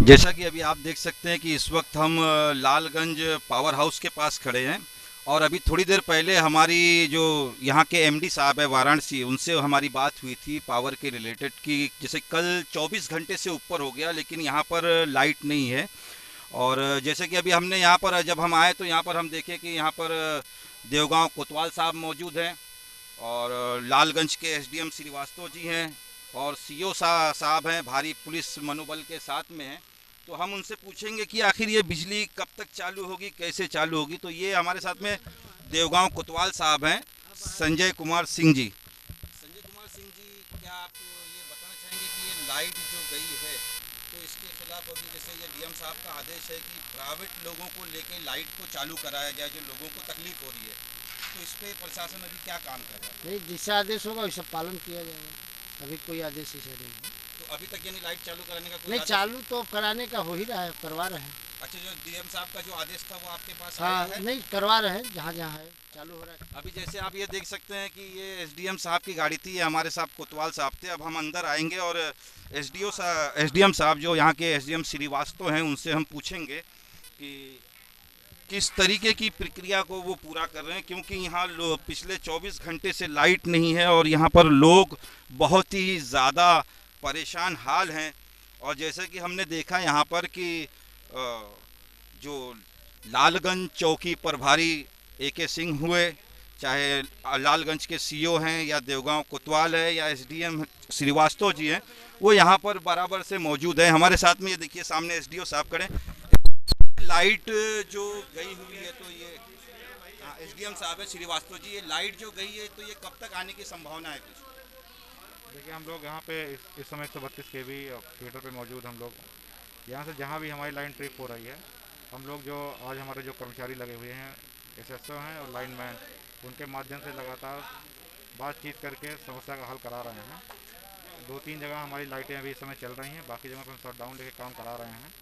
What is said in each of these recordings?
जैसा कि अभी आप देख सकते हैं कि इस वक्त हम लालगंज पावर हाउस के पास खड़े हैं और अभी थोड़ी देर पहले हमारी जो यहाँ के एमडी साहब है वाराणसी, उनसे हमारी बात हुई थी पावर के रिलेटेड कि जैसे कल 24 घंटे से ऊपर हो गया लेकिन यहाँ पर लाइट नहीं है। और जैसे कि अभी हमने यहाँ पर जब हम आए तो यहाँ पर हम देखें कि यहाँ पर देवगांव कोतवाल साहब मौजूद हैं और लालगंज के एसडीएम श्रीवास्तव जी हैं और सीओ साहब हैं, भारी पुलिस मनोबल के साथ में हैं। तो हम उनसे पूछेंगे कि आखिर ये बिजली कब तक चालू होगी, कैसे चालू होगी। तो ये हमारे साथ में देवगांव कोतवाल साहब हैं, संजय कुमार सिंह जी। संजय कुमार सिंह जी, क्या आप ये बताना चाहेंगे कि ये लाइट जो गई है तो इसके खिलाफ अभी जैसे ये डीएम साहब का आदेश है कि प्राइवेट लोगों को लेके लाइट को चालू कराया जाए जो लोगों को तकलीफ हो रही है, तो इस पर प्रशासन अभी क्या काम कर रहा है? नहीं, जैसा आदेश होगा वैसा पालन किया जाएगा। अभी कोई आदेश ऐसा नहीं है। तो अभी तक यानी लाइट चालू कराने का कोई नहीं, आदेश? चालू तो कराने का हो ही रहा है, करवा रहे हैं। अच्छा, जो डीएम साहब का जो आदेश था वो आपके पास हाँ, आया है? नहीं करवा रहे हैं, जहाँ जहाँ है चालू हो रहा है। अभी जैसे आप ये देख सकते हैं कि ये एसडीएम साहब की गाड़ी थी, ये हमारे साहब कोतवाल साहब थे। अब हम अंदर आएंगे और एसडीएम साहब जो यहाँ के एसडीएम श्रीवास्तव हैं उनसे हम पूछेंगे कि किस तरीके की प्रक्रिया को वो पूरा कर रहे हैं, क्योंकि यहाँ पिछले 24 घंटे से लाइट नहीं है और यहाँ पर लोग बहुत ही ज़्यादा परेशान हाल हैं। और जैसे कि हमने देखा यहाँ पर कि जो लालगंज चौकी प्रभारी एके सिंह हुए, चाहे लालगंज के सीओ हैं या देवगांव कोतवाल है या एसडीएम श्रीवास्तव जी हैं, वो यहाँ पर बराबर से मौजूद है। हमारे साथ में ये देखिए सामने एसडीओ साहब खड़े। लाइट जो गई हुई है तो ये एसडीएम साहब है श्रीवास्तव जी, ये लाइट जो गई है तो ये कब तक आने की संभावना है कुछ? देखिए, हम लोग यहाँ पे इस समय 132 केवी फीडर पे मौजूद। हम लोग यहाँ से जहाँ भी हमारी लाइन ट्रिप हो रही है, हम लोग जो आज हमारे जो कर्मचारी लगे हुए हैं, एसएसओ हैं और लाइनमैन, उनके माध्यम से लगातार बातचीत करके समस्या का हल करा रहे हैं। 2-3 जगह हमारी लाइटें अभी इस समय चल रही हैं, बाकी जगह पर हम शट डाउन लेके काम करा रहे हैं।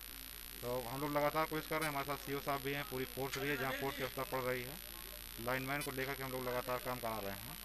तो हम लोग लगातार कोशिश कर रहे हैं। हमारे साथ सीओ साहब भी हैं, पूरी फोर्स भी है, जहाँ फोर्स की आवश्यकता पड़ रही है। लाइनमैन को लेकर के हम लोग लगातार काम करा रहे हैं।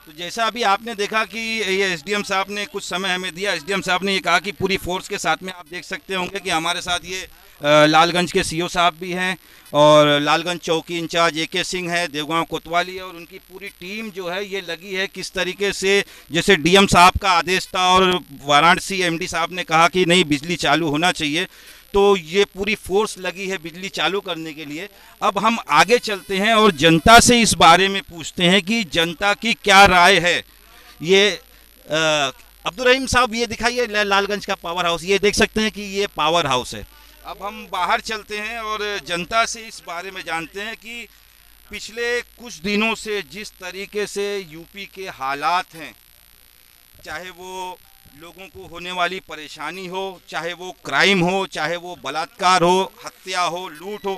तो जैसा अभी आपने देखा कि ये एसडीएम साहब ने कुछ समय हमें दिया, एसडीएम साहब ने ये कहा कि पूरी फोर्स के साथ में आप देख सकते होंगे कि हमारे साथ ये लालगंज के सीओ साहब भी हैं और लालगंज चौकी इंचार्ज एके सिंह है, देवगांव कोतवाली है और उनकी पूरी टीम जो है ये लगी है। किस तरीके से जैसे डीएम साहब का आदेश था और वाराणसी एमडी साहब ने कहा कि नहीं बिजली चालू होना चाहिए, तो ये पूरी फोर्स लगी है बिजली चालू करने के लिए। अब हम आगे चलते हैं और जनता से इस बारे में पूछते हैं कि जनता की क्या राय है। ये अब्दुल रहीम साहब, ये दिखाइए लालगंज का पावर हाउस, ये देख सकते हैं कि ये पावर हाउस है। अब हम बाहर चलते हैं और जनता से इस बारे में जानते हैं कि पिछले कुछ दिनों से जिस तरीके से यूपी के हालात हैं, चाहे वो लोगों को होने वाली परेशानी हो, चाहे वो क्राइम हो, चाहे वो बलात्कार हो, हत्या हो, लूट हो,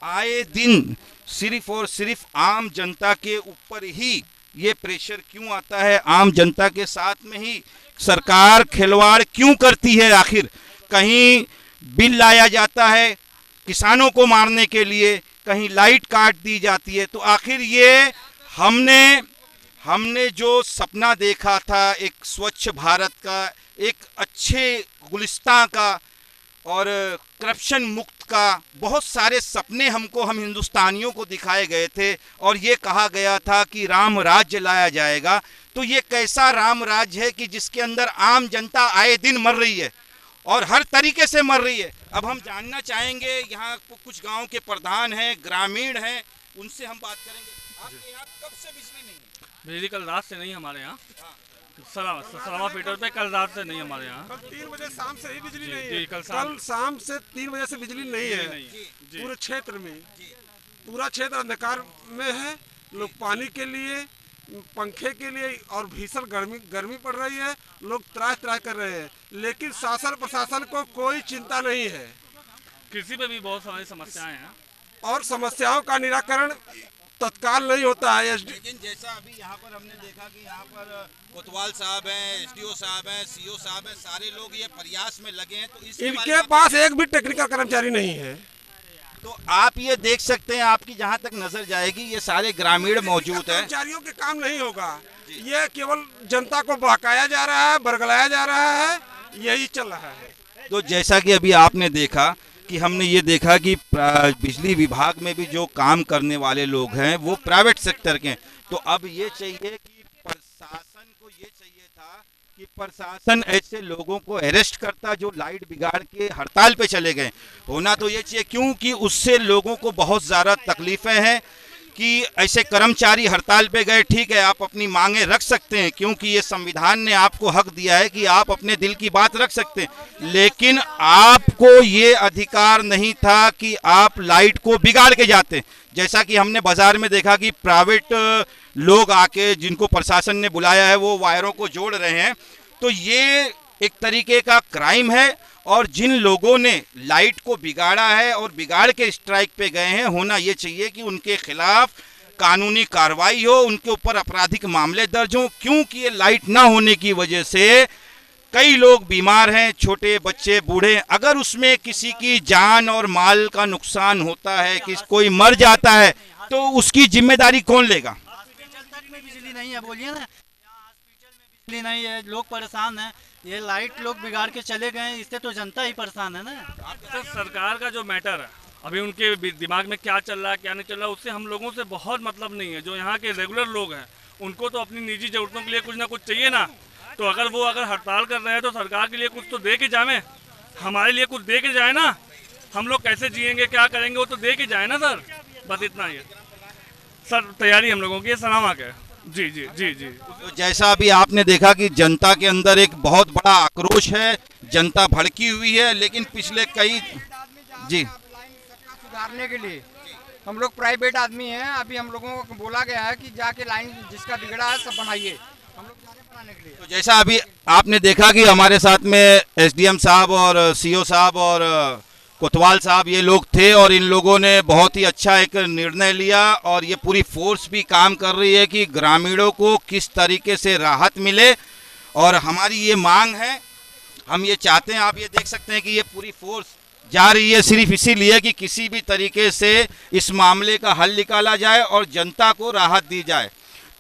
आए दिन सिर्फ और सिर्फ आम जनता के ऊपर ही ये प्रेशर क्यों आता है? आम जनता के साथ में ही सरकार खिलवाड़ क्यों करती है? आखिर कहीं बिल लाया जाता है किसानों को मारने के लिए, कहीं लाइट काट दी जाती है। तो आखिर ये हमने जो सपना देखा था एक स्वच्छ भारत का, एक अच्छे गुलिस्तान का और करप्शन मुक्त का, बहुत सारे सपने हम हिंदुस्तानियों को दिखाए गए थे और ये कहा गया था कि राम राज्य लाया जाएगा। तो ये कैसा राम राज्य है कि जिसके अंदर आम जनता आए दिन मर रही है और हर तरीके से मर रही है। अब हम जानना चाहेंगे, यहाँ कुछ गांव के प्रधान हैं, ग्रामीण हैं, उनसे हम बात करेंगे। आपके यहाँ कब से बिजली नहीं है? बिजली कल रात से नहीं हमारे यहाँ। सलामा फीडर पे कल रात से नहीं हमारे यहाँ। कल 3 बजे शाम से ही बिजली नहीं जी, है। कल शाम से 3 बजे से बिजली नहीं है। पूरे क्षेत्र में, पूरा क्षेत्र अंधकार में है। लोग पानी के लिए, पंखे के लिए और भीषण गर्मी पड़ रही है। लोग त्रास कर रहे हैं, लेकिन शासन प्रशासन को कोई चिंता नहीं है। कृषि पे भी बहुत सारी समस्याएं हैं और समस्याओं का निराकरण तत्काल नहीं होता है। लेकिन जैसा अभी यहाँ पर हमने देखा कि यहाँ पर कोतवाल साहब हैं, एसडीओ साहब हैं, सीओ साहब हैं, सारे लोग ये प्रयास में लगे हैं। तो इनके पास एक भी टेक्निकल कर्मचारी नहीं है। तो आप ये देख सकते हैं, आपकी जहाँ तक नजर जाएगी ये सारे ग्रामीण मौजूद हैं। कर्मचारियों के काम नहीं होगा, ये केवल जनता को बहकाया जा रहा है, बरगलाया जा रहा है, यही चल रहा है। तो जैसा कि अभी आपने देखा कि हमने ये देखा कि बिजली विभाग में भी जो काम करने वाले लोग हैं वो प्राइवेट सेक्टर के हैं। तो अब ये चाहिए कि प्रशासन को ये चाहिए था कि प्रशासन ऐसे लोगों को अरेस्ट करता जो लाइट बिगाड़ के हड़ताल पे चले गए। होना तो ये चाहिए, क्योंकि उससे लोगों को बहुत ज़्यादा तकलीफ़ें हैं कि ऐसे कर्मचारी हड़ताल पे गए। ठीक है, आप अपनी मांगे रख सकते हैं, क्योंकि ये संविधान ने आपको हक दिया है कि आप अपने दिल की बात रख सकते हैं, लेकिन आपको ये अधिकार नहीं था कि आप लाइट को बिगाड़ के जाते। जैसा कि हमने बाजार में देखा कि प्राइवेट लोग आके, जिनको प्रशासन ने बुलाया है, वो वायरों को जोड़ रहे हैं। तो ये एक तरीके का क्राइम है, और जिन लोगों ने लाइट को बिगाड़ा है और बिगाड़ के स्ट्राइक पे गए हैं, होना ये चाहिए कि उनके खिलाफ कानूनी कार्रवाई हो, उनके ऊपर आपराधिक मामले दर्ज हों, क्योंकि ये लाइट ना होने की वजह से कई लोग बीमार हैं, छोटे बच्चे, बूढ़े। अगर उसमें किसी की जान और माल का नुकसान होता है, कोई मर जाता है, तो उसकी जिम्मेदारी कौन लेगा? बिजली नहीं है, बोलिए ना। यहाँ हॉस्पिटल में बिजली नहीं है, लोग परेशान हैं। ये लाइट लोग बिगाड़ के चले गए, इससे तो जनता ही परेशान है ना। तो सरकार का जो मैटर है, अभी उनके दिमाग में क्या चल रहा है क्या नहीं चल रहा है, उससे हम लोगों से बहुत मतलब नहीं है। जो यहाँ के रेगुलर लोग हैं, उनको तो अपनी निजी ज़रूरतों के लिए कुछ ना कुछ चाहिए ना। तो अगर वो हड़ताल कर रहे हैं तो सरकार के लिए कुछ तो दे के जाए, हमारे लिए कुछ दे के जाए ना। हम लोग कैसे जिएंगे, क्या करेंगे, वो तो दे के जाए ना सर। बस इतना ही है सर, तैयारी हम लोगों की सलामा के। जी जी जी जी। तो जैसा अभी आपने देखा कि जनता के अंदर एक बहुत बड़ा आक्रोश है, जनता भड़की हुई है, लेकिन पिछले कई जी सुधारने के लिए हम लोग प्राइवेट आदमी हैं। अभी हम लोगों को बोला गया है कि जाके लाइन जिसका बिगड़ा है सब बनाइए, हम लोग जा रहे हैं बनाने के लिए। तो जैसा अभी आपने देखा कि हमारे साथ में एसडीएम साहब और सीओ साहब और कोतवाल साहब ये लोग थे, और इन लोगों ने बहुत ही अच्छा एक निर्णय लिया, और ये पूरी फोर्स भी काम कर रही है कि ग्रामीणों को किस तरीके से राहत मिले। और हमारी ये मांग है, हम ये चाहते हैं, आप ये देख सकते हैं कि ये पूरी फोर्स जा रही है सिर्फ इसीलिए कि किसी भी तरीके से इस मामले का हल निकाला जाए और जनता को राहत दी जाए।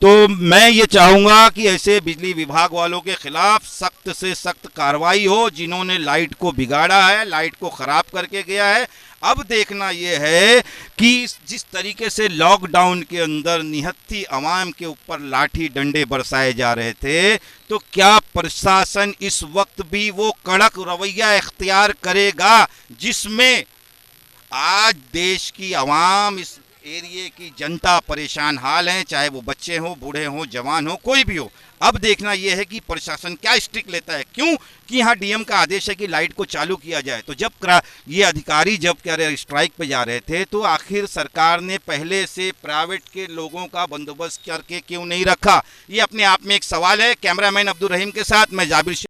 तो मैं ये चाहूँगा कि ऐसे बिजली विभाग वालों के खिलाफ सख्त से सख्त कार्रवाई हो, जिन्होंने लाइट को बिगाड़ा है, लाइट को ख़राब करके गया है। अब देखना ये है कि जिस तरीके से लॉकडाउन के अंदर निहत्थी आवाम के ऊपर लाठी डंडे बरसाए जा रहे थे, तो क्या प्रशासन इस वक्त भी वो कड़क रवैया इख्तियार करेगा जिसमें आज देश की आवाम, इस एरिए की जनता परेशान हाल है, चाहे वो बच्चे हों, बूढ़े हों, जवान हों, कोई भी हो। अब देखना यह है कि प्रशासन क्या स्ट्रिक्ट लेता है, क्यों कि यहाँ डीएम का आदेश है कि लाइट को चालू किया जाए। तो जब ये अधिकारी जब स्ट्राइक पे जा रहे थे, तो आखिर सरकार ने पहले से प्राइवेट के लोगों का बंदोबस्त करके क्यों नहीं रखा? ये अपने आप में एक सवाल है। कैमरामैन अब्दुल रहीम के साथ मैं जाबिर